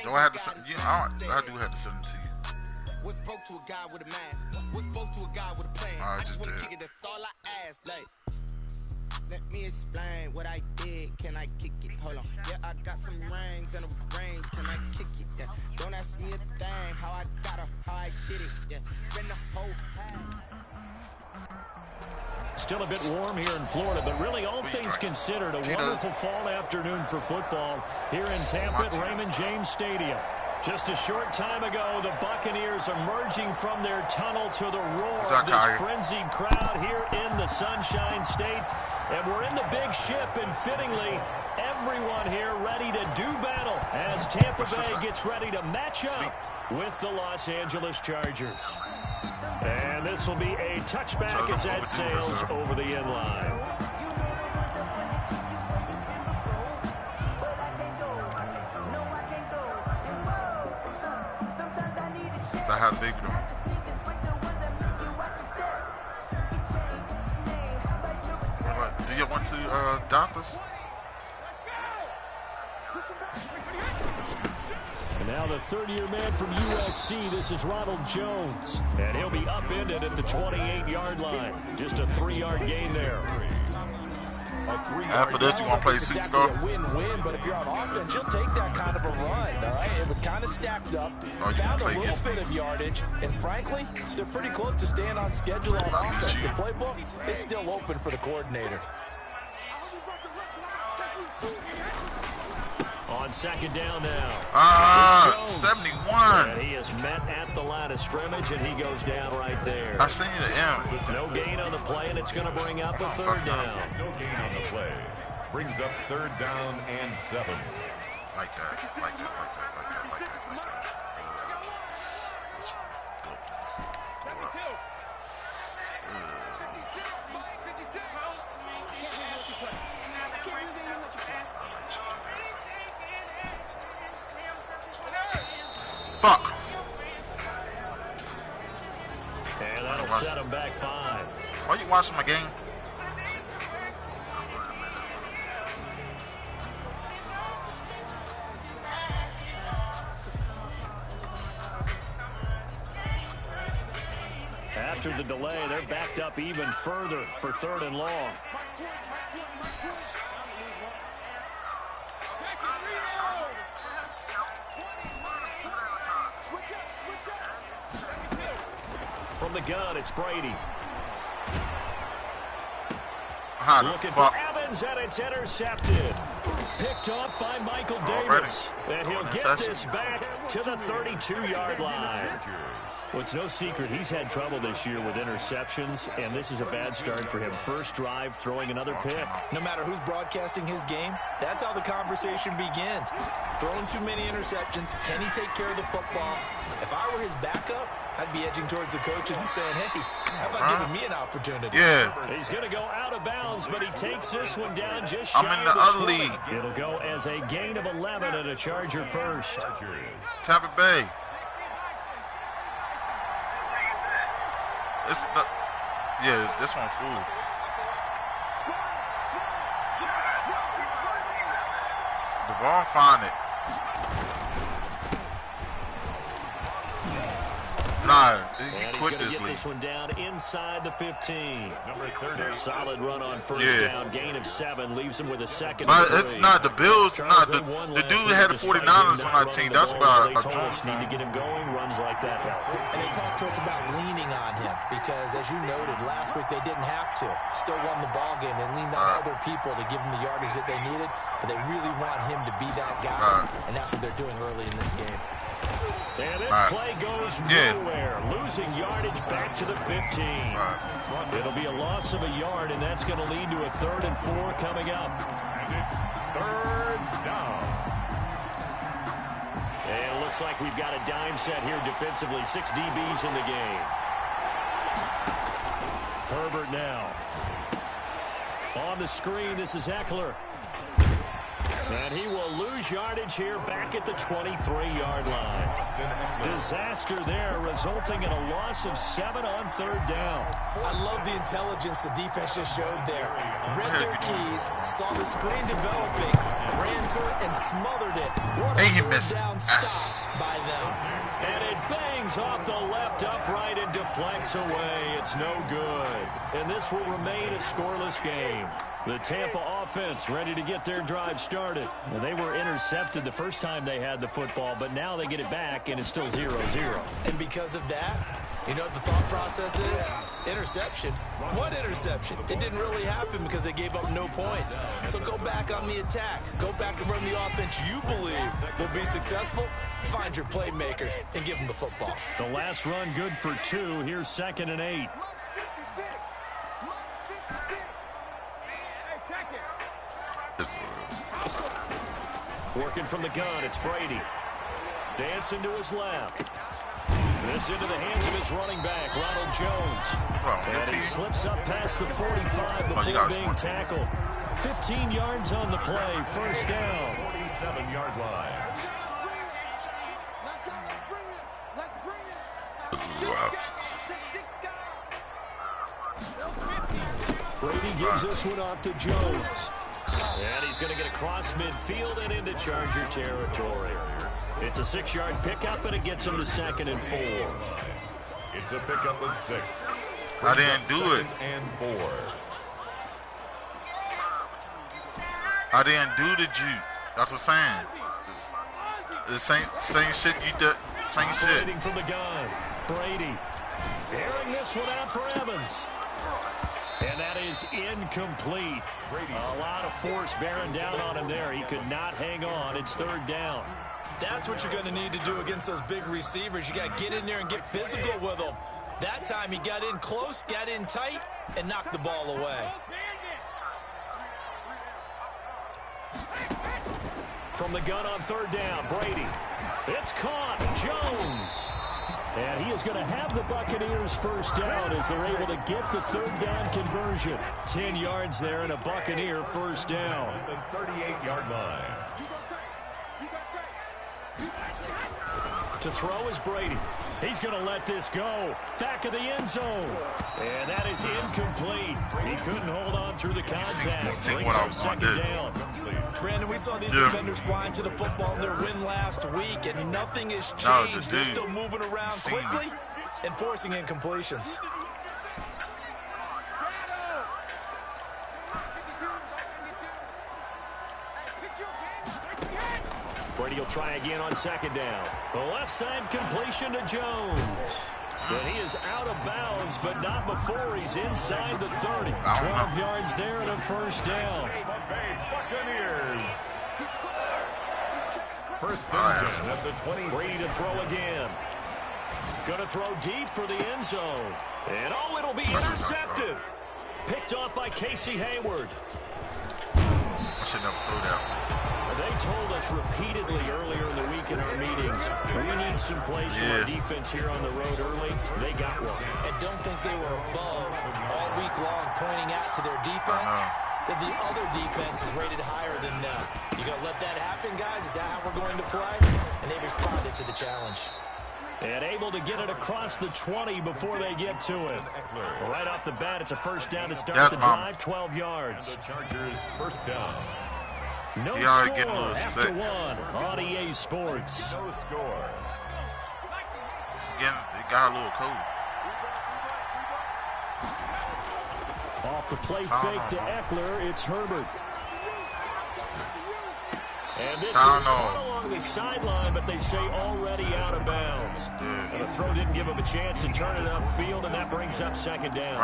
Do I have to send you? I do have to send it to you. What's broke to a guy with a mask? What's broke to a guy with a plan? I just wanna kick it, that's all I ask. Like, let me explain what I did. Can I kick it? Hold on. Yeah, I got some rings and a range. Can I kick it? Yeah. Don't ask me a thing. How I got her, how I did it. Yeah. Spend the whole Still a bit warm here in Florida, but really all things considered, a wonderful fall afternoon for football here in Tampa at Raymond James Stadium. Just a short time ago, the Buccaneers emerging from their tunnel to the roar of this frenzied crowd here in the Sunshine State. And we're in the big ship, and fittingly, everyone here ready to do battle as Tampa Bay gets ready to match up with the Los Angeles Chargers. And this will be a touchback as that sails over the end line. So I have big them. Do you want to doctors? And now the third-year man from USC, this is Ronald Jones. And he'll be upended at the 28-yard line. Just a 3-yard gain there. After this, you want to play six-star? Win-win, but if you're on offense, you'll take that kind of a run, all right? It was kind of stacked up, found a little bit of yardage, and frankly, they're pretty close to staying on schedule on offense. The playbook is still open for the coordinator. On second down now. 71. And he is met at the line of scrimmage, and he goes down right there. I seen the M. No gain on the play, and it's going to bring up a third down. No gain on the play. Brings up third down and 7. Like that. Fuck. And that'll set him back 5. Why are you watching my game? After the delay, they're backed up even further for 3rd and long. From the gun, it's Brady. Looking for Evans, and it's intercepted. Picked up by Michael Davis. And he'll get this back to the 32-yard line. Well, it's no secret he's had trouble this year with interceptions, and this is a bad start for him. First drive, throwing another pick. No matter who's broadcasting his game, that's how the conversation begins. Throwing too many interceptions, can he take care of the football? If I were his backup, I'd be edging towards the coaches and saying, hey, how about giving me an opportunity? Yeah. He's going to go out of bounds, but he takes this one down just shy I'm in the other league. It'll go as a gain of 11 and a Charger first. Tampa Bay. It's the, yeah, this one fool. Devon find it. Nah, he quit this league. This one down inside the 15. Number 30. Solid run on first down. Gain of 7 leaves him with a second. But it's not the Bills. Not the dude had the 49ers on our team. That's about a joint. Need to get him going. Runs like that help. And they talked to us about leaning on him because, as you noted, last week they didn't have to. Still won the ball game. They leaned on other people to give them the yardage that they needed, but they really want him to be that guy, and that's what they're doing early in this game. And this play goes nowhere. Losing yardage back to the 15. It'll be a loss of a yard, and that's going to lead to a 3rd and 4 coming up. And it's 3rd down. And it looks like we've got a dime set here defensively. 6 DBs in the game. Herbert now. On the screen, this is Eckler. And he will lose yardage here back at the 23-yard line. Disaster there, resulting in a loss of 7 on 3rd down. I love the intelligence the defense just showed there. Read their keys, saw the screen developing, ran to it, and smothered it. What a 3rd down stop by them. And it bangs off the left upright and deflects away. It's no good. And this will remain a scoreless game. The Tampa offense ready to get their drive started. Well, they were intercepted the first time they had the football, but now they get it back, and it's still 0-0. And because of that, you know what the thought process is? Interception. What interception? It didn't really happen because they gave up no points. So go back on the attack. Go back and run the offense you believe will be successful. Find your playmakers and give them the football. The last run good for 2. Here's 2nd and 8. Working from the gun, it's Brady. Dancing to his left. This into the hands of his running back, Ronald Jones. And he slips up past the 45 before being tackled. 15 yards on the play, 1st down. 47-yard line. Brady gives this one off to Jones. And he's going to get across midfield and into Charger territory. It's a 6-yard pickup, and it gets him to 2nd and 4. It's a pickup of 6. I didn't do it. And 4. I didn't do the juke. That's what I'm saying. The same shit you did. Same shit. Operating from the gun. Brady. Airing this one out for Evans. And that is incomplete. A lot of force bearing down on him there. He could not hang on. It's 3rd down. That's what you're going to need to do against those big receivers. You got to get in there and get physical with them. That time he got in close, got in tight, and knocked the ball away. From the gun on 3rd down, Brady. It's caught. Jones. And he is going to have the Buccaneers 1st down as they're able to get the 3rd down conversion. 10 yards there and a Buccaneer 1st down. The 38-yard line. To throw is Brady. He's going to let this go. Back of the end zone. And that is incomplete. He couldn't hold on through the contact. Brings up 2nd down. Brandon, we saw these defenders flying to the football in their win last week, and nothing has changed. They're still moving around quickly and forcing incompletions. Brady will try again on 2nd down. The left side completion to Jones. And he is out of bounds, but not before he's inside the 30. 12 yards there and a 1st down. Buccaneers. 1st down at the 20. Brady to throw again. Going to throw deep for the end zone. And oh, it'll be intercepted. Picked off by Casey Hayward. I should never throw that. They told us repeatedly earlier in the week in our meetings, we need some plays from our defense here on the road early. They got one. And don't think they were above all week long pointing out to their defense that the other defense is rated higher than them. You going to let that happen, guys? Is that how we're going to play? And they responded to the challenge. And able to get it across the 20 before they get to it. Right off the bat, it's a 1st down to start the drive, 12 yards. And the Chargers 1st down. No score after 1 on EA Sports. No score. Again, it got a little cold. Off the play fake to Eckler, it's Herbert. And this is caught along the sideline, but they say already out of bounds. And the throw didn't give him a chance to turn it upfield, and that brings up 2nd down.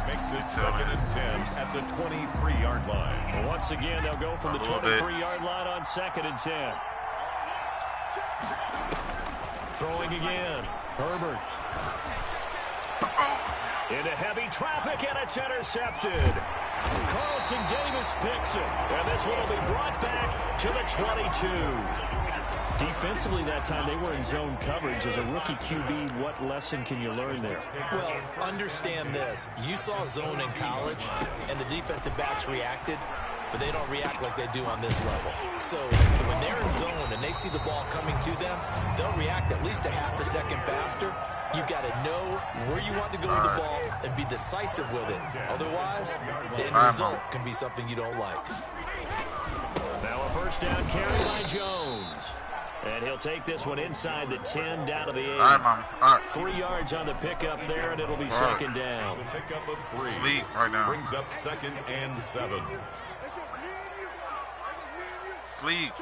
Makes it 2nd and 10 at the 23-yard line. Well, once again, they'll go from the 23-yard line on 2nd and 10. Throwing again. Herbert. Into heavy traffic, and it's intercepted. Carlton Davis picks it, and this one will be brought back to the 22. Defensively that time, they were in zone coverage. As a rookie QB, what lesson can you learn there? Well, understand this. You saw zone in college, and the defensive backs reacted. but they don't react like they do on this level. So when they're in zone and they see the ball coming to them, they'll react at least a half a second faster. You've got to know where you want to go with the ball and be decisive with it. Otherwise, the end result can be something you don't like. Now a first down carry by Jones. And he'll take this one inside the 10, down to the 8. All right, Mom. All right. 3 yards on the pickup there, and it'll be second down. The pickup of 3. Sleep right now. Brings up 2nd and 7. Sleep.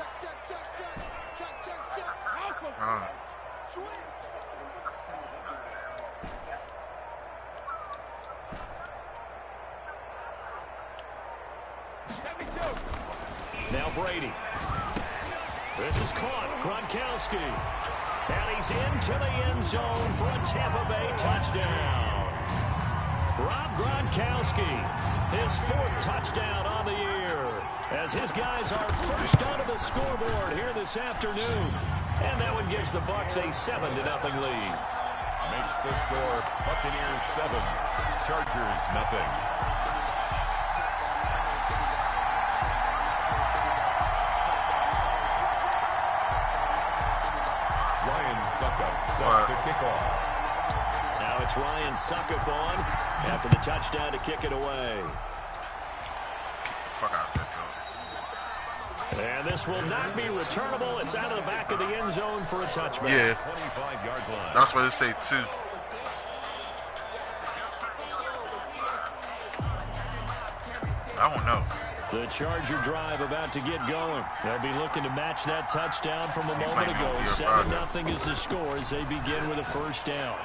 Now Brady. This is caught. Gronkowski. And he's into the end zone for a Tampa Bay touchdown. Rob Gronkowski, his 4th touchdown on the year, as his guys are first onto the scoreboard here this afternoon. And that one gives the Bucs a 7-0 lead. Makes the score Buccaneers 7, Chargers nothing. Set to kick off. Now it's Ryan Suckup on after the touchdown to kick it away. Kick the fuck out of that, though. And this will not be returnable. It's out of the back of the end zone for a touchback. Yeah. 25-yard line. That's what they say, too. I don't know. The Charger drive about to get going. They'll be looking to match that touchdown from a moment ago. 7-0 is the score as they begin with a first down.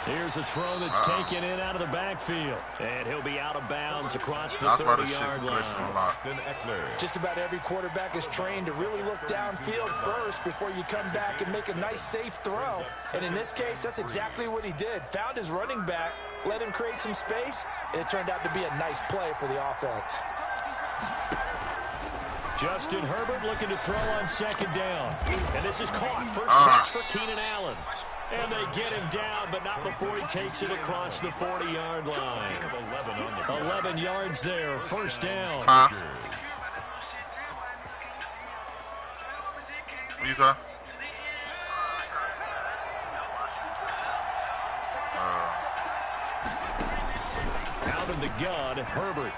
Here's a throw that's taken in out of the backfield. And he'll be out of bounds across the 30-yard line. Just about every quarterback is trained to really look downfield first before you come back and make a nice, safe throw. And in this case, that's exactly what he did. Found his running back, let him create some space, and it turned out to be a nice play for the offense. Justin Herbert looking to throw on second down. And this is caught. First catch for Keenan Allen. And they get him down, but not before he takes it across the 40-yard line. 11 yards there. First down. Visa. Out of the gun, Herbert.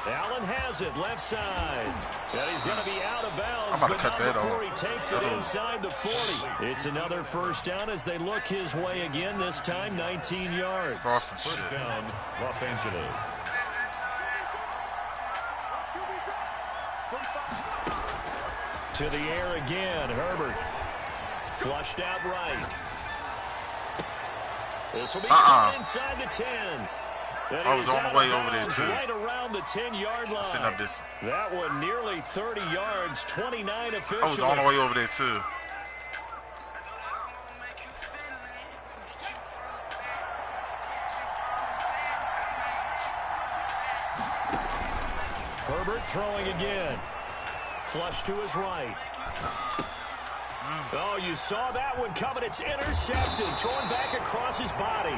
Allen has it, left side. And he's going to be out of bounds, but not before he takes it inside the 40. It's another first down as they look his way again, this time 19 yards. First down, Los Angeles. To the air again, Herbert. Flushed out right. This will be inside the 10. I was on the way over there, too. Right around the 10-yard line. That one nearly 30 yards, 29 officially. I was on the way over there, too. Herbert throwing again. Flush to his right. Oh, you saw that one coming. It's intercepted. Thrown back across his body.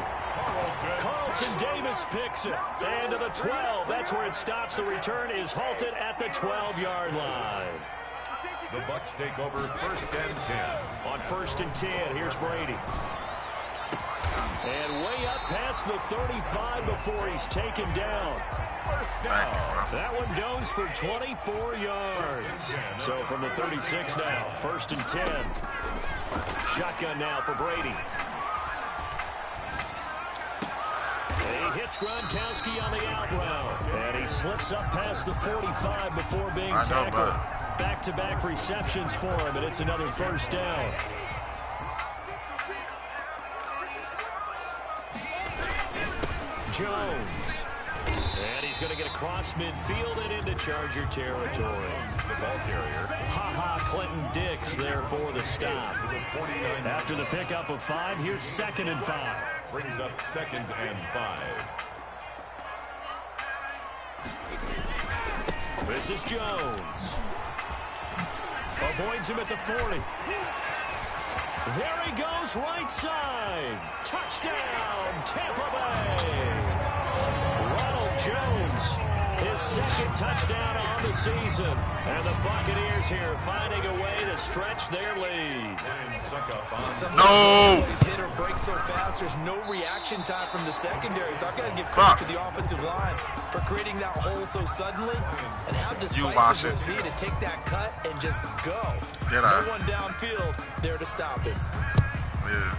Carlton Davis picks it. And to the 12. That's where it stops. The return is halted at the 12-yard line. The Bucs take over first and 10. On first and 10, here's Brady. And way up past the 35 before he's taken down. First down. That one goes for 24 yards. So from the 36 now, first and 10. Shotgun now for Brady. He hits Gronkowski on the out route. And he slips up past the 45 before being tackled. Back-to-back receptions for him, and it's another first down. Jones. And he's going to get across midfield and into Charger territory. The ball carrier. Clinton Dix there for the stop. After the pickup of 5, here's second and 5. Brings up second and 5. This is Jones. Avoids him at the 40. There he goes, right side. Touchdown, Tampa Bay. Ronald Jones his second touchdown on the season. And the Buccaneers here finding a way to stretch their lead. No! Hit or break so fast, there's no reaction time from the secondary. So I've got to give credit to the offensive line for creating that hole so suddenly. And how decisive was he to take that cut and just go. No one downfield there to stop it. Yeah.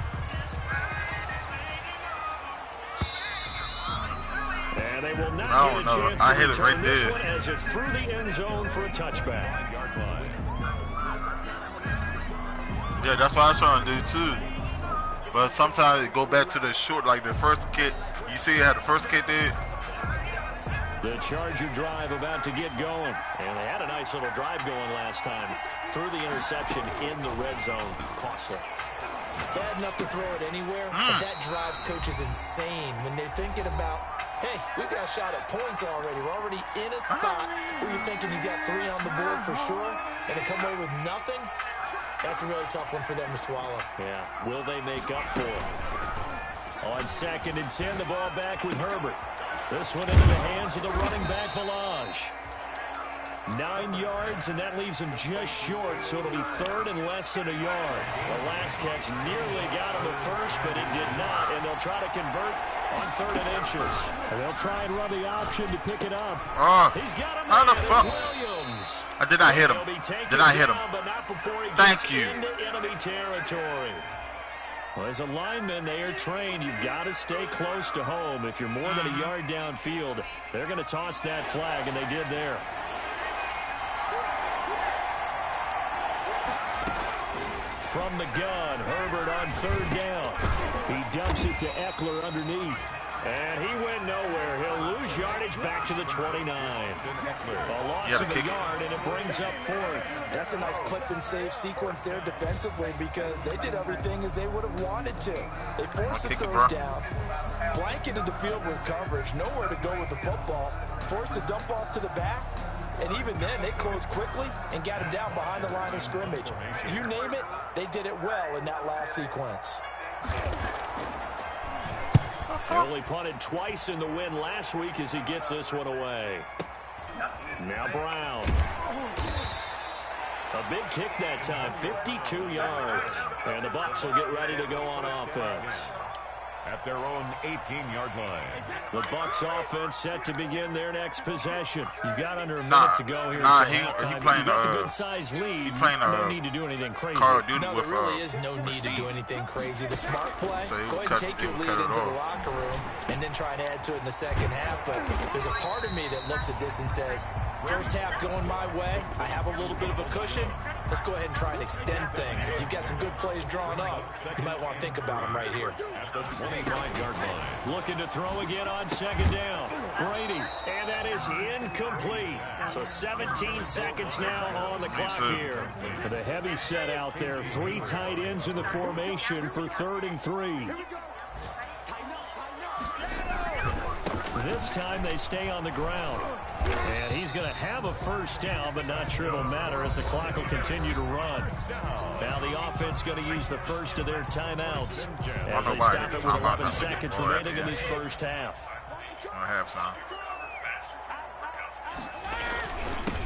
And they will not get a chance to return this one as it's through the end zone for a touchback. Yeah, that's what I'm trying to do too. But sometimes it go back to the short, like the first kick. You see how the first kick did? The Charger drive about to get going. And they had a nice little drive going last time. Through the interception in the red zone. Costly. Bad enough to throw it anywhere, but that drives coaches insane when they're thinking about, hey, we've got a shot at points already. We're already in a spot where you're thinking you got 3 on the board for sure, and to come away with nothing, that's a really tough one for them to swallow. Yeah, will they make up for it? On 2nd and 10, the ball back with Herbert. This one into the hands of the running back, Balaj. 9 yards, and that leaves him just short, so it'll be 3rd and less than a yard. The last catch nearly got him at first, but it did not, and they'll try to convert on 3rd and inches. And they'll try and run the option to pick it up. He's got him. How the fuck? Williams. I did not hit him. Did not hit him. But not before he Thank gets you. into enemy territory. Well, as a lineman, they are trained. You've got to stay close to home. If you're more than a yard downfield, they're going to toss that flag, and they did there. From the gun, Herbert on 3rd down. He dumps it to Eckler underneath. And he went nowhere. He'll lose yardage back to the 29. A loss of a yard, and it brings up 4th. That's a nice clip and save sequence there defensively because they did everything as they would have wanted to. They forced a 3rd down, blanketed the field with coverage, nowhere to go with the football, forced a dump off to the back, and even then they closed quickly and got him down behind the line of scrimmage. You name it, they did it well in that last sequence. He only punted twice in the win last week as he gets this one away. Now Brown. A big kick that time, 52 yards. And the Bucs will get ready to go on offense. At their own 18-yard line. The Bucs offense set to begin their next possession. You've got under a minute to go here. He playing a good-sized lead. No need to do anything crazy. No, there really is no need to do anything crazy. The smart play, go ahead and take your lead into the locker room and then try and add to it in the second half. But there's a part of me that looks at this and says, first half going my way, I have a little bit of a cushion. Let's go ahead and try and extend things. If you've got some good plays drawn up, you might want to think about them right here. At the 25-yard line. Looking to throw again on 2nd down. Brady, and that is incomplete. So 17 seconds now on the clock here. The heavy set out there. 3 tight ends in the formation for 3rd and 3. This time they stay on the ground. And he's going to have a first down, but not sure it'll matter as the clock will continue to run. Now the offense going to use the first of their timeouts as they stop it with 11 seconds remaining in this first half.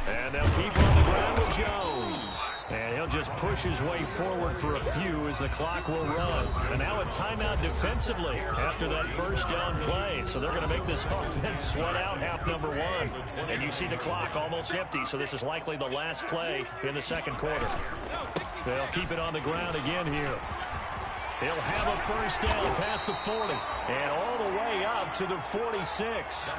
And they'll keep on the ground with Jones. And he'll just push his way forward for a few as the clock will run. And now a timeout defensively after that first down play. So they're going to make this offense sweat out half number 1. And you see the clock almost empty, so this is likely the last play in the second quarter. They'll keep it on the ground again here. He'll have a first down past the 40 and all the way up to the 46.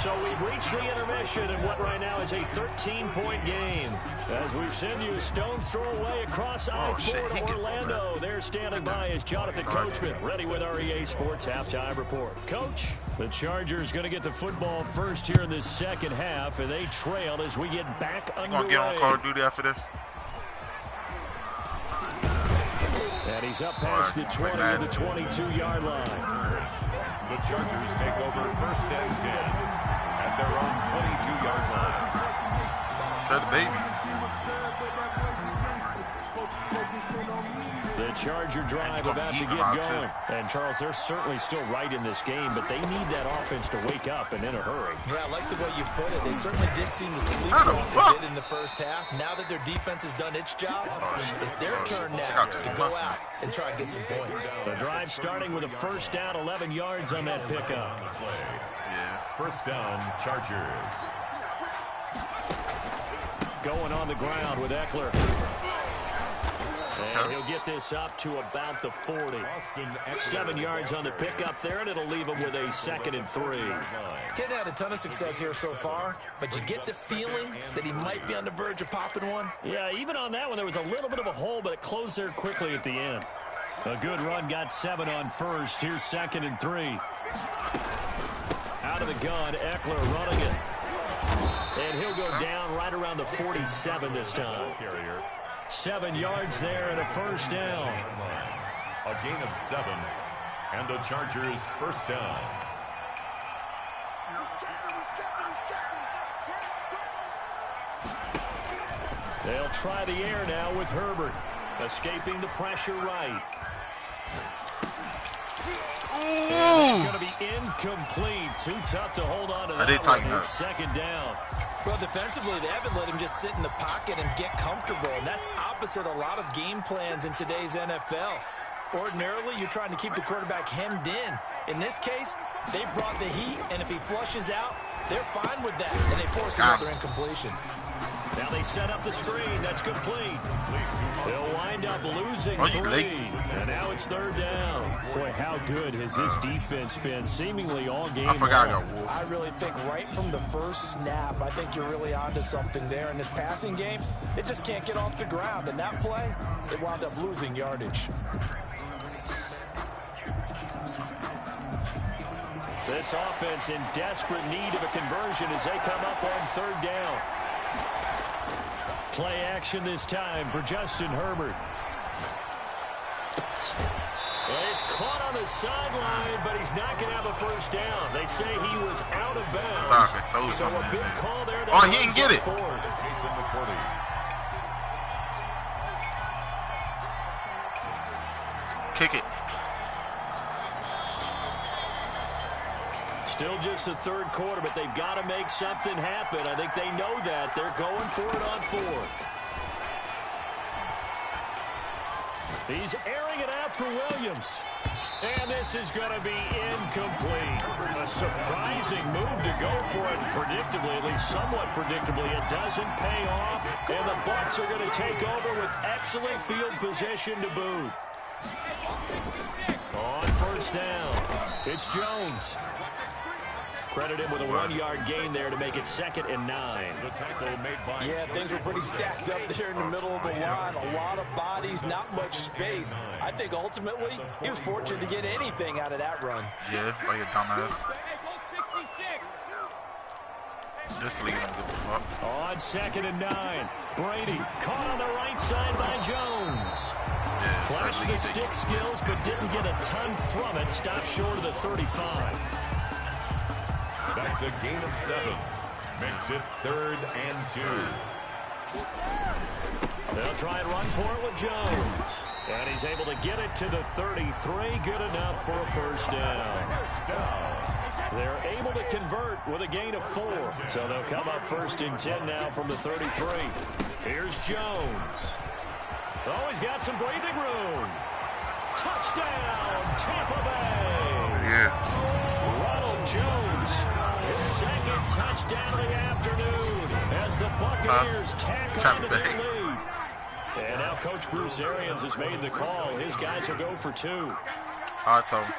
So we've reached the intermission in what right now is a 13-point game. As we send you a stone's throw away across I-4 to Orlando. They're standing by as Jonathan Coachman ready with our EA Sports Halftime Report. Coach, the Chargers going to get the football first here in this second half, and they trail as we get back underway. Going to get on Call of Duty after this? And he's up past the 20 to the 22-yard line. The Chargers take over 1st and 10 at their own 22-yard line. Tell the baby. The Charger drive about to get going. And, Charles, they're certainly still right in this game, but they need that offense to wake up and in a hurry. Yeah, I like the way you put it. They certainly did seem to sleepwalk a bit in the first half. Now that their defense has done its job, it's their turn now to go out and try and get some points. The drive starting with a first down, 11 yards on that pickup. First down, Chargers. Going on the ground with Eckler. And he'll get this up to about the 40. 7 yards on the pickup there, and it'll leave him with a 2nd and 3. Hadn't had a ton of success here so far, but you get the feeling that he might be on the verge of popping one. Yeah, even on that one, there was a little bit of a hole, but it closed there quickly at the end. A good run, got 7 on first. Here's 2nd and 3. Out of the gun, Eckler running it. And he'll go down right around the 47 this time. 7 yards there and a first down. A gain of 7 and the Chargers first down. They'll try the air now with Herbert. Escaping the pressure right. It's going to be incomplete. Too tough to hold on to that one. 2nd down. Well, defensively, they haven't let him just sit in the pocket and get comfortable, and that's opposite a lot of game plans in today's NFL. Ordinarily, you're trying to keep the quarterback hemmed in. In this case, they brought the heat, and if he flushes out, they're fine with that, and they force another incompletion. Now they set up the screen. That's complete. They'll wind up losing 3. And now it's 3rd down. Boy, how good has this defense been seemingly all game long? I really think right from the first snap, I think you're really onto something there. In this passing game, it just can't get off the ground. And that play, it wound up losing yardage. This offense in desperate need of a conversion as they come up on 3rd down. Play action this time for Justin Herbert. Well, he's caught on the sideline, but he's not going to have a first down. They say he was out of bounds. So a big call there. Oh, he didn't get it. Kick it. Still just the 3rd quarter, but they've got to make something happen. I think they know that. They're going for it on 4th. He's airing it out for Williams. And this is going to be incomplete. A surprising move to go for it predictably, at least somewhat predictably. It doesn't pay off, and the Bucs are going to take over with excellent field position to boot. On 1st down, it's Jones. Credit him with a 1-yard gain there to make it 2nd and 9. Yeah, things were pretty stacked up there in the middle of the line. A lot of bodies, not much space. I think ultimately he was fortunate to get anything out of that run. Yeah, like a dumbass. This lead don't give a fuck. On 2nd and 9, Brady caught on the right side by Jones. Yeah, flashed the stick skills, but didn't get a ton from it. Stopped short of the 35. That's a gain of 7. Makes it 3rd and 2. They'll try and run for it with Jones. And he's able to get it to the 33. Good enough for a first down. They're able to convert with a gain of 4. So they'll come up 1st and 10 now from the 33. Here's Jones. Oh, he's got some breathing room. Touchdown, Tampa Bay. Yeah. Ronald Jones, his 2nd touchdown of the afternoon as the Buccaneers tack on to their lead. And now Coach Bruce Arians has made the call. His guys will go for 2. I told him.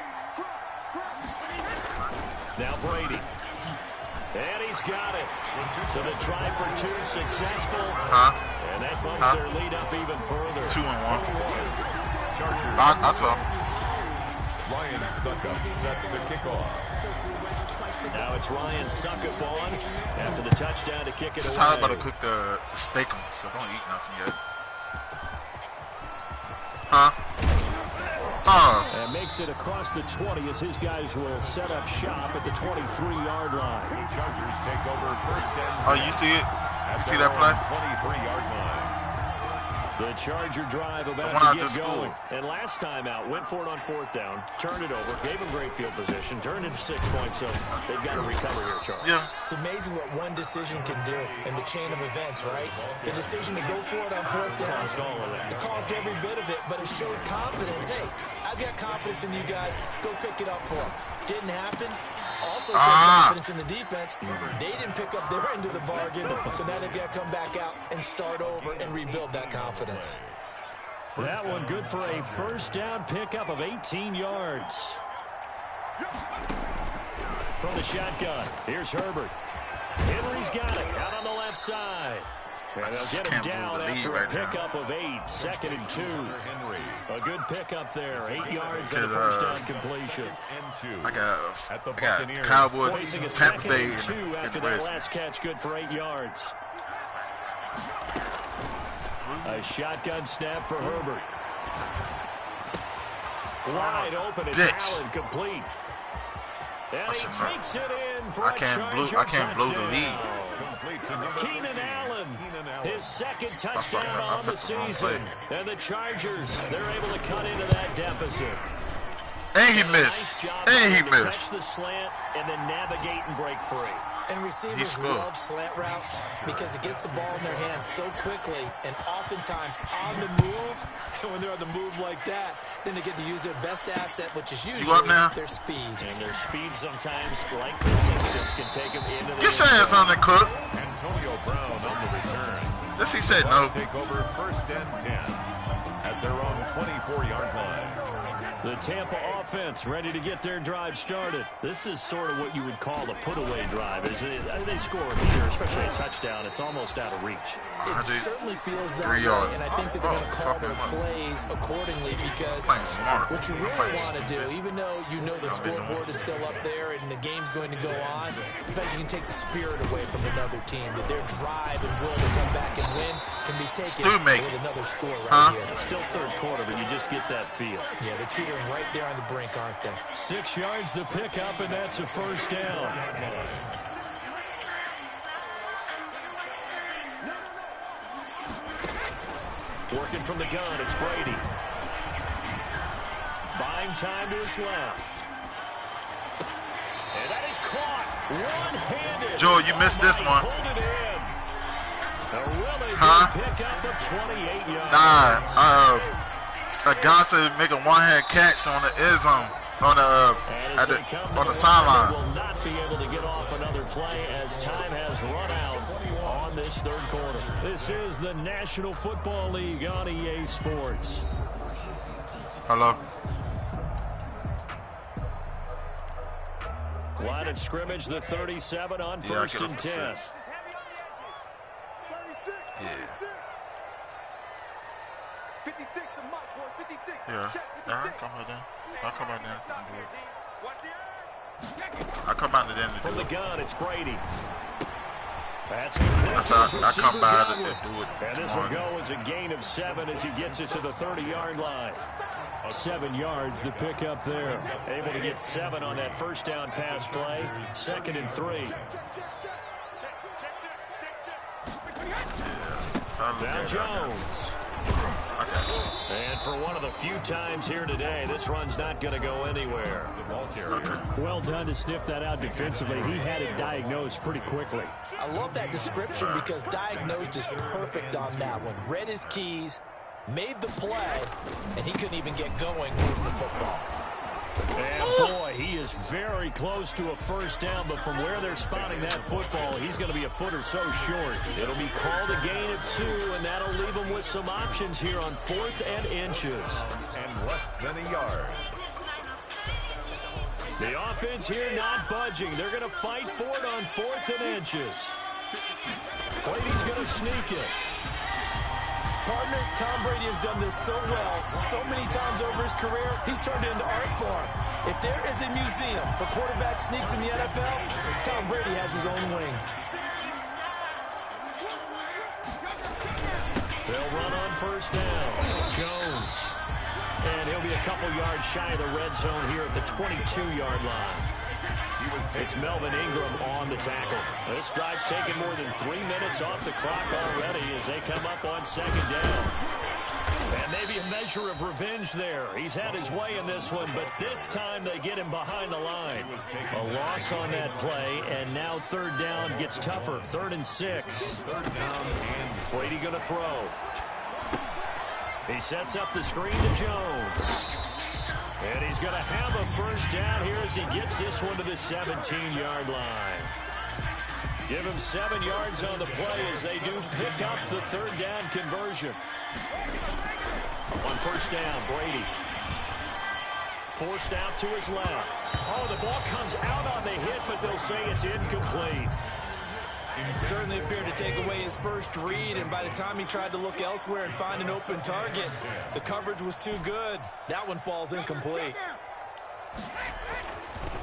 Now Brady. And he's got it. So the try for 2 successful. And that bumps their lead up even further. 2 and 1. I told him. Ryan Suckup set the kickoff. Now it's Ryan Suckup on after the touchdown to kick it away. Just how I'm about to cook the steak on, so don't eat nothing yet. And makes it across the 20 as his guys will set up shop at the 23-yard line. The Chargers take over 1st and 10. Oh, you see it? You see that play? 23-yard line. The Charger drive about to get going. And last time out, went for it on 4th down, turned it over, gave him great field position, turned it to 6 points, so they've got to recover here, Charles. Yeah. It's amazing what one decision can do in the chain of events, right? The decision to go for it on 4th down. It caused every bit of it, but it showed confidence. Hey, I've got confidence in you guys. Go pick it up for them. Didn't happen. Also showed confidence in the defense. They didn't pick up their end of the bargain, so now they've got to come back out and start over and rebuild that confidence. That one good for a first down pickup of 18 yards. From the shotgun, here's Herbert. Henry's got it out on the left side. And they'll get him down after a pickup of 8, 2nd and 2. A good pickup there, 8 yards and a first down completion. I got Cowboys, Tampa Bay, and 2 after that last catch, good for 8 yards. A shotgun snap for Herbert. Wide open, it's Allen complete. And he takes it in for I can't blow the lead. Keenan Allen, his 2nd touchdown on the season. And the Chargers, they're able to cut into that deficit. And he missed. And he missed. Catch the slant and then navigate and break free. And receivers love slant routes because it gets the ball in their hands so quickly and oftentimes on the move. And when they're on the move like that, then they get to use their best asset, which is usually their speed. And their speed sometimes, like this instance, can take them into the... Get your ass on the cook. Antonio Brown on the return. This he said no. Take over 1st and 10 at their own 24-yard line. The Tampa offense ready to get their drive started. This is sort of what you would call a put-away drive. They score here, especially a touchdown. It's almost out of reach. It certainly feels that way, and I think that they're going to call their plays accordingly because what you really want to do, even though you know the scoreboard is still up there and the game's going to go on, in fact, you can take the spirit away from another team, that their drive and will to come back and win can be taken with another score right here. It's still 3rd quarter, but you just get that feel. Yeah, they're teetering right there on the brink, aren't they? 6 yards the pickup, and that's a first down. Working from the gun, it's Brady. Buying time to his left. And that is caught. One-handed. Joel, you missed this one. A really good pickup of 28 yards. Nah, Gonsa make a one-hand catch on the end zone, on the sideline. Will not be able to get off another play as time has run out on this 3rd quarter. This is the National Football League on EA Sports. Hello. Line of scrimmage, the 37 on 1st and 10. Yeah. I'll come out there. I'll come out there. From the gun, it's Brady. That's I come by and do it. And this will go as a gain of 7 as he gets it to the 30-yard line. 7 yards, the pickup there. Able to get 7 on that first down pass play. 2nd and 3. Now Jones. And for one of the few times here today, this run's not going to go anywhere. Well done to sniff that out defensively. He had it diagnosed pretty quickly. I love that description because diagnosed is perfect on that one. Read his keys, made the play, and he couldn't even get going moving the football. And boy, he is very close to a first down, but from where they're spotting that football, he's going to be a foot or so short. It'll be called a gain of 2, and that'll leave him with some options here on 4th and inches. And less than a yard. The offense here not budging. They're going to fight for it on 4th and inches. Brady's going to sneak it. Partner, Tom Brady has done this so well, so many times over his career, he's turned it into art form. If there is a museum for quarterback sneaks in the NFL, Tom Brady has his own wing. They'll run on first down. Jones. And he'll be a couple yards shy of the red zone here at the 22-yard line. It's Melvin Ingram on the tackle. This drive's taken more than 3 minutes off the clock already as they come up on 2nd down. Maybe a measure of revenge there. He's had his way in this one, but this time they get him behind the line. A loss on that play, and now third down gets tougher. 3rd and 6. Brady going to throw. He sets up the screen to Jones. And he's going to have a first down here as he gets this one to the 17-yard line. Give him 7 yards on the play as they do pick up the third down conversion. On first down, Brady. Forced out to his left. Oh, the ball comes out on the hit, but they'll say it's incomplete. Certainly appeared to take away his first read, and by the time he tried to look elsewhere and find an open target, the coverage was too good. That one falls incomplete.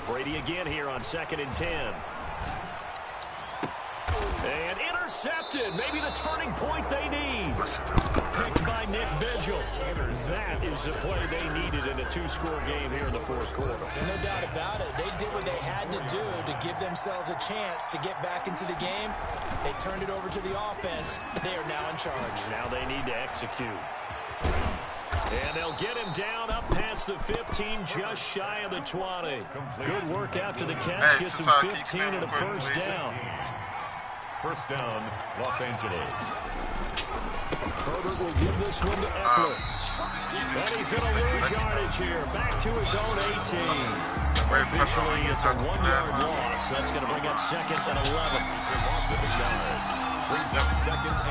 Brady again here on 2nd and 10. And intercepted. Maybe the turning point they need. Picked by Nick Vigil. That is the play they needed in a 2-score game here in the 4th quarter. No doubt about it. They did what they had to do to give themselves a chance to get back into the game. They turned it over to the offense. They are now in charge. Now they need to execute. And they'll get him down up past the 15, just shy of the 20. Good work after the catch. Gets him 15 and a first down. First down, Los Angeles. Herbert will give this one to Eckler. And he's going to lose yardage here. Back to his own 18. Officially, it's a 1-yard loss. That's going to bring up 2nd and 11. Brings up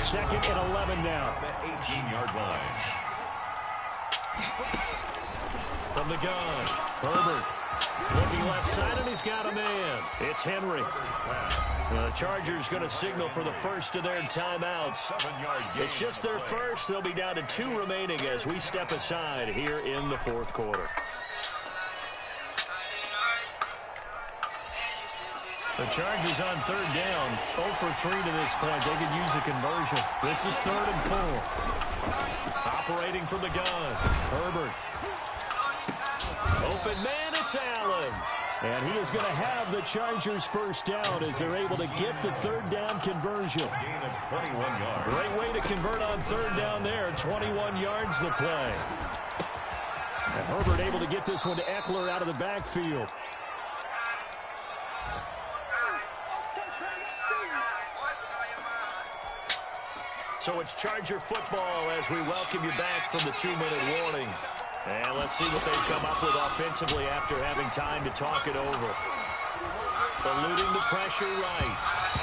2nd and 11 now. That 18-yard line. From the gun, Herbert. Looking left side, and he's got a man. It's Henry. The Chargers going to signal for the first of their timeouts. It's just their first. They'll be down to 2 remaining as we step aside here in the 4th quarter. The Chargers on 3rd down. 0 for 3 to this point. They could use a conversion. This is 3rd and 4. Operating from the gun, Herbert. Open man, it's Allen. And he is going to have the Chargers first down as they're able to get the 3rd down conversion. Gain of 21 yards. Great way to convert on 3rd down there. 21 yards the play. And Herbert able to get this one to Eckler out of the backfield. So it's Charger football as we welcome you back from the 2-minute warning. And let's see what they've come up with offensively after having time to talk it over. Eluding the pressure right.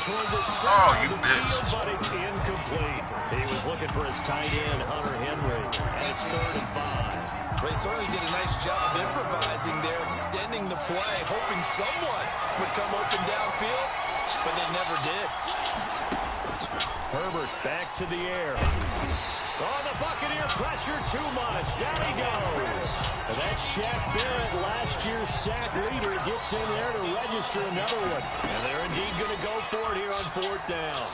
Toward the center of the field, but it's incomplete. He was looking for his tight end, Hunter Henry. And it's 3rd and 5. They certainly did a nice job improvising there, extending the play, hoping someone would come open downfield, but they never did. Herbert back to the air. Oh, the Buccaneer pressure too much. Down he goes. And that's Shaq Barrett, last year's sack leader, gets in there to register another one. And they're indeed going to go for it here on 4th down.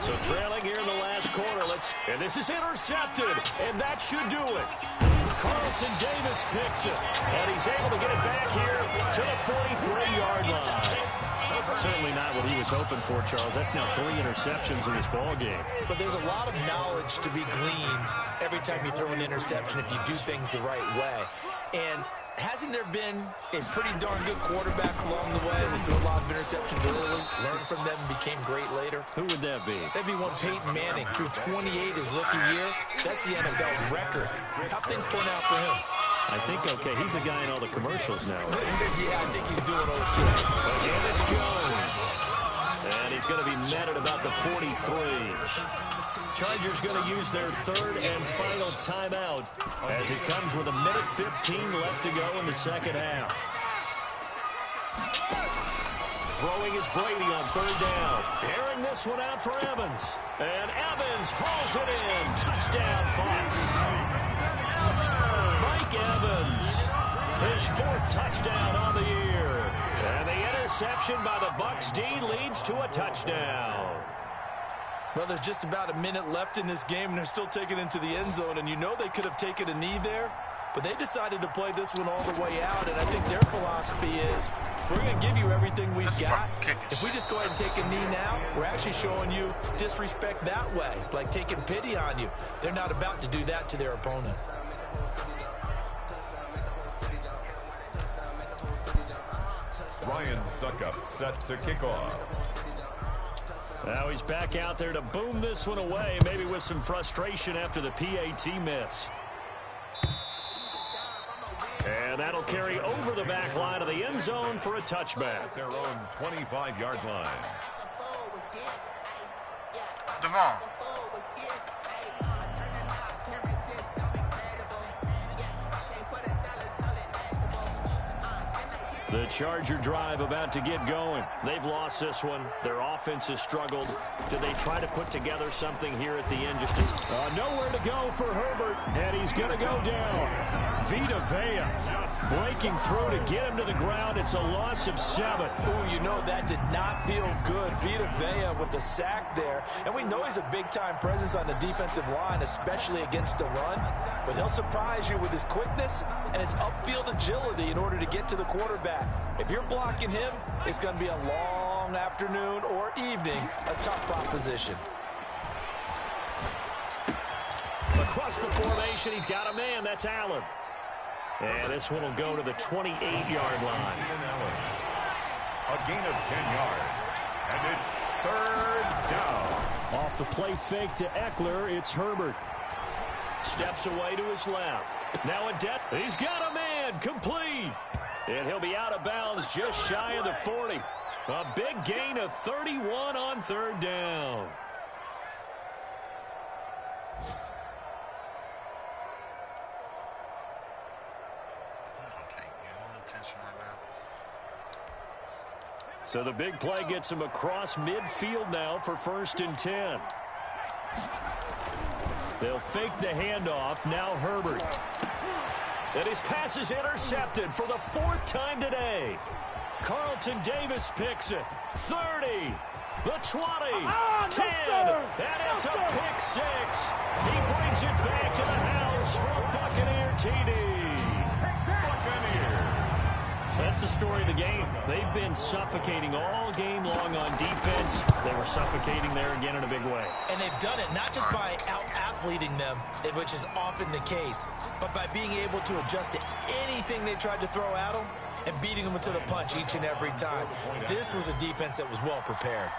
So trailing here in the last quarter. And this is intercepted. And that should do it. Carlton Davis picks it. And he's able to get it back here to the 43-yard line. Certainly not what he was hoping for, Charles. That's now 3 interceptions in this ball game. But there's a lot of knowledge to be gleaned every time you throw an interception if you do things the right way. And hasn't there been a pretty darn good quarterback along the way who threw a lot of interceptions early, learned from them, and became great later? Who would that be? That'd be one Peyton Manning, threw 28 his rookie year. That's the NFL record. How things turn out for him? I think, okay, he's the guy in all the commercials now. Yeah, I think he's doing okay. Again, it's Jones. And he's going to be met at about the 43. Chargers going to use their 3rd and final timeout as it comes with 1:15 left to go in the 2nd half. Throwing is Brady on 3rd down. Airing this one out for Evans. And Evans hauls it in. Touchdown, Bucs. Evans, his 4th touchdown on the year. And the interception by the Bucs D leads to a touchdown. Well, there's just about a minute left in this game, and they're still taking it into the end zone. And you know they could have taken a knee there, but they decided to play this one all the way out. And I think their philosophy is, we're going to give you everything we've That's got. kicking If we just go ahead and take a knee now, we're actually showing you disrespect that way, like taking pity on you. They're not about to do that to their opponent. Ryan Suckup set to kick off. Now he's back out there to boom this one away, maybe with some frustration after the PAT miss. And that'll carry over the back line of the end zone for a touchback. At their own 25-yard line. Devon. The Charger drive about to get going. They've lost this one. Their offense has struggled. Do they try to put together something here at the end? Just nowhere to go for Herbert, and he's going to go down. Vita Vea breaking through to get him to the ground. It's a loss of 7. Oh, you know, that did not feel good. Vita Vea with the sack there. And we know he's a big-time presence on the defensive line, especially against the run. But he'll surprise you with his quickness and his upfield agility in order to get to the quarterback. If you're blocking him, it's going to be a long afternoon or evening, a tough proposition. Across the formation, he's got a man. That's Allen. And this one will go to the 28-yard line. A gain of 10 yards. And it's 3rd down. Off the play fake to Eckler, it's Herbert. Steps away to his left. Now a debt. He's got a man. Complete. And he'll be out of bounds just shy of the 40. A big gain of 31 on 3rd down. So the big play gets him across midfield now for 1st and 10. They'll fake the handoff. Now Herbert. And his pass is intercepted for the 4th time today. Carlton Davis picks it. 30. The 20. 10. And it's a pick 6. He brings it back to the house for a Buccaneer TD. Buccaneers. That's the story of the game. They've been suffocating all game long on defense. They were suffocating there again in a big way. And they've done it not just by out-athleting them, which is often the case, but by being able to adjust to anything they tried to throw at them and beating them to the punch each and every time. This was a defense that was well prepared.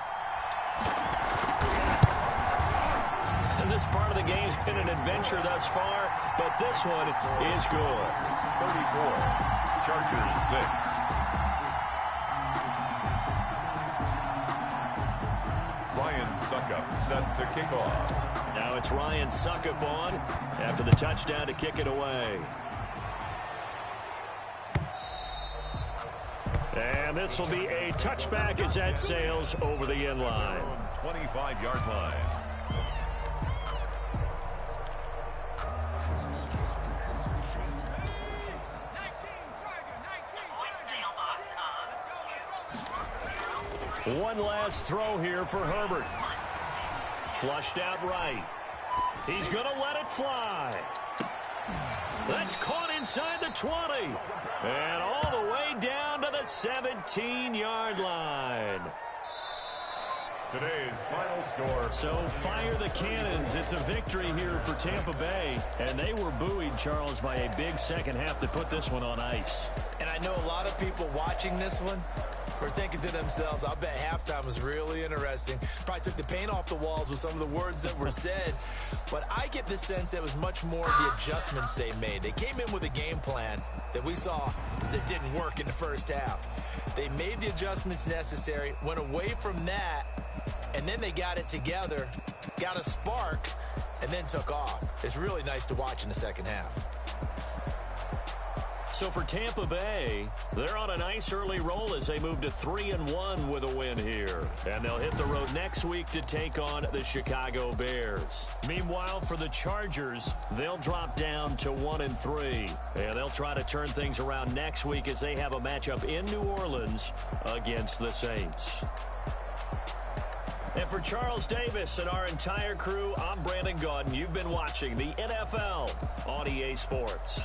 And this part of the game's been an adventure thus far, but this one is good. 34. Chargers 6. Ryan Suckup set to kick off. Now it's Ryan Suckup on after the touchdown to kick it away. And this will be a touchback as that sails over the end line. 25-yard line. One last throw here for Herbert. Flushed out right. He's going to let it fly. That's caught inside the 20. And all the way down to the 17-yard line. Today's final score. So fire the cannons. It's a victory here for Tampa Bay. And they were buoyed, Charles, by a big second half to put this one on ice. And I know a lot of people watching this one are thinking to themselves, I bet halftime was really interesting. Probably took the paint off the walls with some of the words that were said. But I get the sense it was much more the adjustments they made. They came in with a game plan that we saw that didn't work in the first half. They made the adjustments necessary, went away from that, and then they got it together, got a spark, and then took off. It's really nice to watch in the second half. So for Tampa Bay, they're on a nice early roll as they move to 3-1 with a win here. And they'll hit the road next week to take on the Chicago Bears. Meanwhile, for the Chargers, they'll drop down to 1-3. And they'll try to turn things around next week as they have a matchup in New Orleans against the Saints. And for Charles Davis and our entire crew, I'm Brandon Gaudin. You've been watching the NFL on EA Sports.